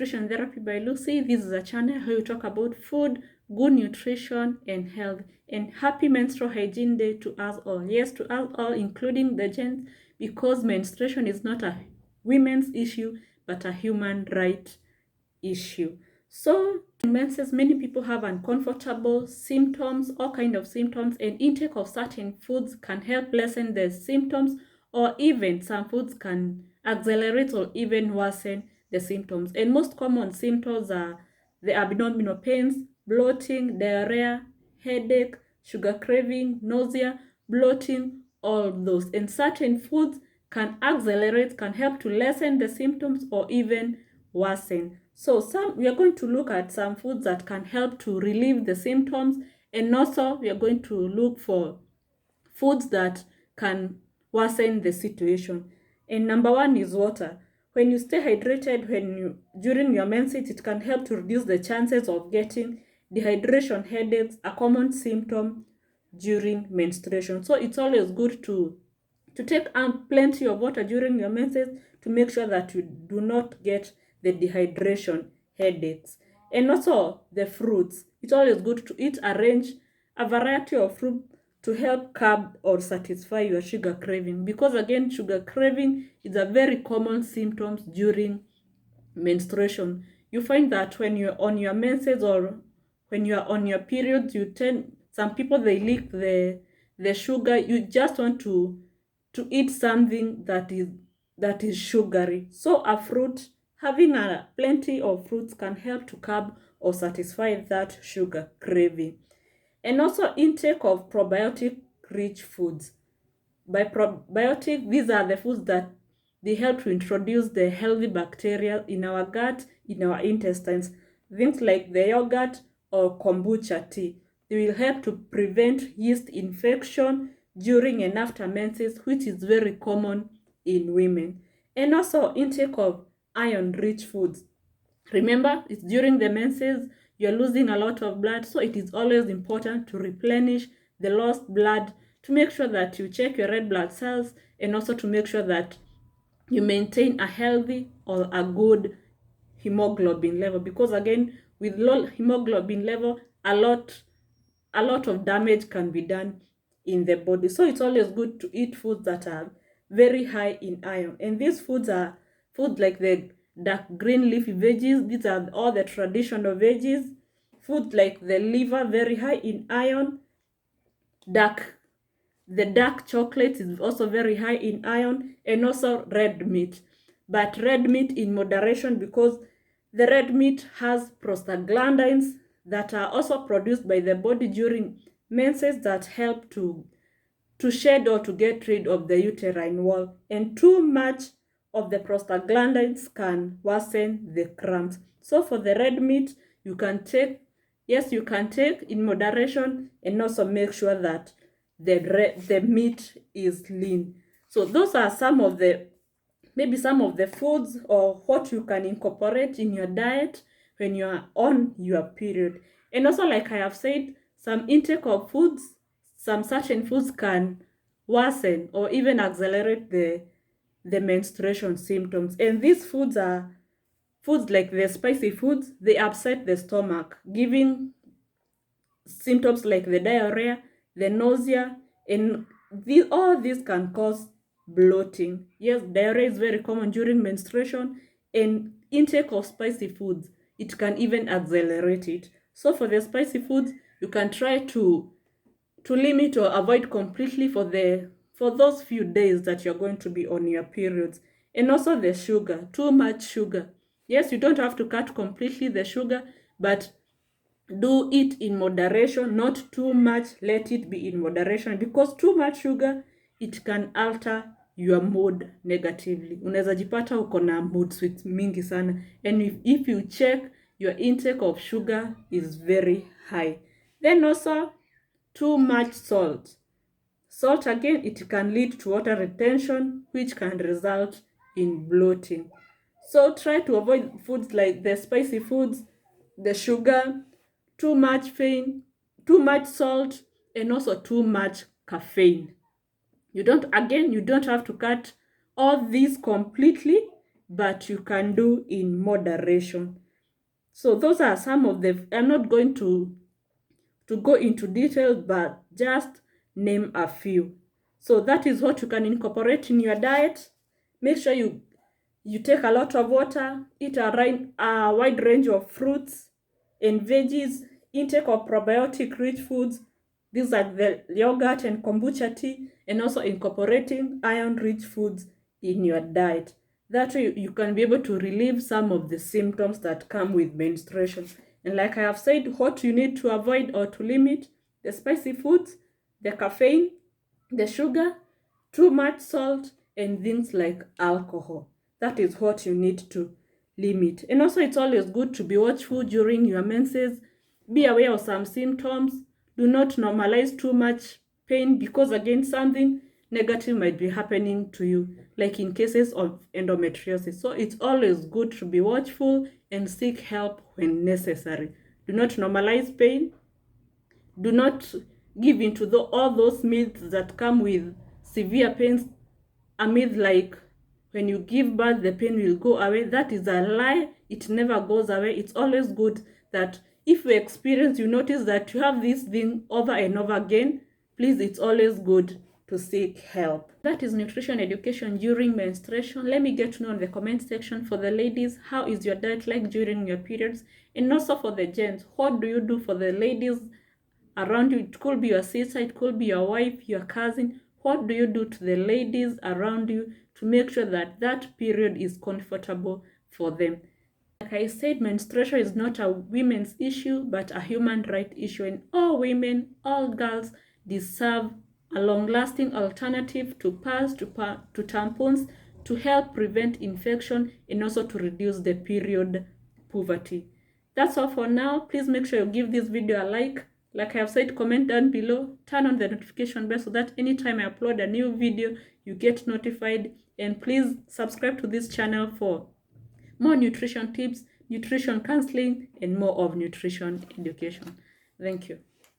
Nutrition Therapy by Lucy. This is a channel where we talk about food, good nutrition, and health. And happy Menstrual Hygiene Day to us all. Yes, to us all, including the gents, because menstruation is not a women's issue, but a human right issue. So, in menses, many people have uncomfortable symptoms, all kind of symptoms, and intake of certain foods can help lessen the symptoms, or even some foods can accelerate or even worsen the symptoms. And most common symptoms are the abdominal pains, bloating, diarrhea, headache, sugar craving, nausea, bloating, all those. And certain foods can accelerate, can help to lessen the symptoms or even worsen. So we are going to look at some foods that can help to relieve the symptoms, and also we are going to look for foods that can worsen the situation. And number one is water. When you stay hydrated during your menses, it can help to reduce the chances of getting dehydration, headaches, a common symptom during menstruation. So it's always good to take plenty of water during your menses to make sure that you do not get the dehydration, headaches. And also the fruits. It's always good to eat a variety of fruit to help curb or satisfy your sugar craving, because again, sugar craving is a very common symptom during menstruation. You find that when you're on your menses or when you are on your periods, some people, they lick the sugar. You just want to eat something that is sugary. So a fruit, having plenty of fruits can help to curb or satisfy that sugar craving. And also intake of probiotic rich foods. By probiotic, these are the foods that they help to introduce the healthy bacteria in our gut, in our intestines. Things like the yogurt or kombucha tea. They will help to prevent yeast infection during and after menses, which is very common in women. And also intake of iron-rich foods. Remember, it's during the menses, you're losing a lot of blood, so it is always important to replenish the lost blood, to make sure that you check your red blood cells, and also to make sure that you maintain a healthy or a good hemoglobin level, because again, with low hemoglobin level, a lot of damage can be done in the body. So it's always good to eat foods that are very high in iron, and these foods are foods like the dark green leafy veggies. These are all the traditional veggies. Foods like the liver, very high in iron. The dark chocolate is also very high in iron, and also red meat. But red meat in moderation, because the red meat has prostaglandins that are also produced by the body during menses that help to shed or to get rid of the uterine wall. And too much of the prostaglandins can worsen the cramps. So for the red meat, you can take in moderation, and also make sure that the meat is lean. So those are some of the foods or what you can incorporate in your diet when you are on your period. And also, like I have said, some intake of foods, some certain foods can worsen or even accelerate the menstruation symptoms. And these foods are foods like the spicy foods. They upset the stomach, giving symptoms like the diarrhea, the nausea, and all these can cause bloating. Yes, diarrhea is very common during menstruation, and intake of spicy foods, it can even accelerate it. So for the spicy foods, you can try to limit or avoid completely for those few days that you're going to be on your periods. And also the sugar, too much sugar. Yes, you don't have to cut completely the sugar, but do it in moderation, not too much. Let it be in moderation, because too much sugar, it can alter your mood negatively. Unaweza jipata uko na mood swings mingi sana, and if you check, your intake of sugar is very high. Then also too much salt. Salt, again, it can lead to water retention, which can result in bloating. So try to avoid foods like the spicy foods, the sugar, too much salt, and also too much caffeine. You don't have to cut all these completely, but you can do in moderation. So those are some of the, I'm not going to go into details, but just name a few. So that is what you can incorporate in your diet. Make sure you take a lot of water, eat a wide range of fruits and veggies, intake of probiotic-rich foods. These are the yogurt and kombucha tea, and also incorporating iron-rich foods in your diet. That way you can be able to relieve some of the symptoms that come with menstruation. And like I have said, what you need to avoid or to limit: the spicy foods, the caffeine, the sugar, too much salt, and things like alcohol. That is what you need to limit. And also, it's always good to be watchful during your menses. Be aware of some symptoms. Do not normalize too much pain, because again, something negative might be happening to you, like in cases of endometriosis. So it's always good to be watchful and seek help when necessary. Do not normalize pain. Do not give into all those myths that come with severe pains. A myth like when you give birth, the pain will go away. That is a lie. It never goes away. It's always good that if you experience, you notice that you have this thing over and over again, please, it's always good to seek help. That is nutrition education during menstruation. Let me get to know in the comment section. For the ladies, how is your diet like during your periods? And also for the gents, what do you do for the ladies around you? It could be your sister, it could be your wife, your cousin. What do you do to the ladies around you to make sure that that period is comfortable for them? Like I said, menstruation is not a women's issue, but a human right issue, and all women, all girls deserve a long-lasting alternative to pads, to tampons, to help prevent infection and also to reduce the period poverty. That's all for now. Please make sure you give this video a like. Like I have said, comment down below, turn on the notification bell so that anytime I upload a new video, you get notified. And please subscribe to this channel for more nutrition tips, nutrition counseling, and more of nutrition education. Thank you.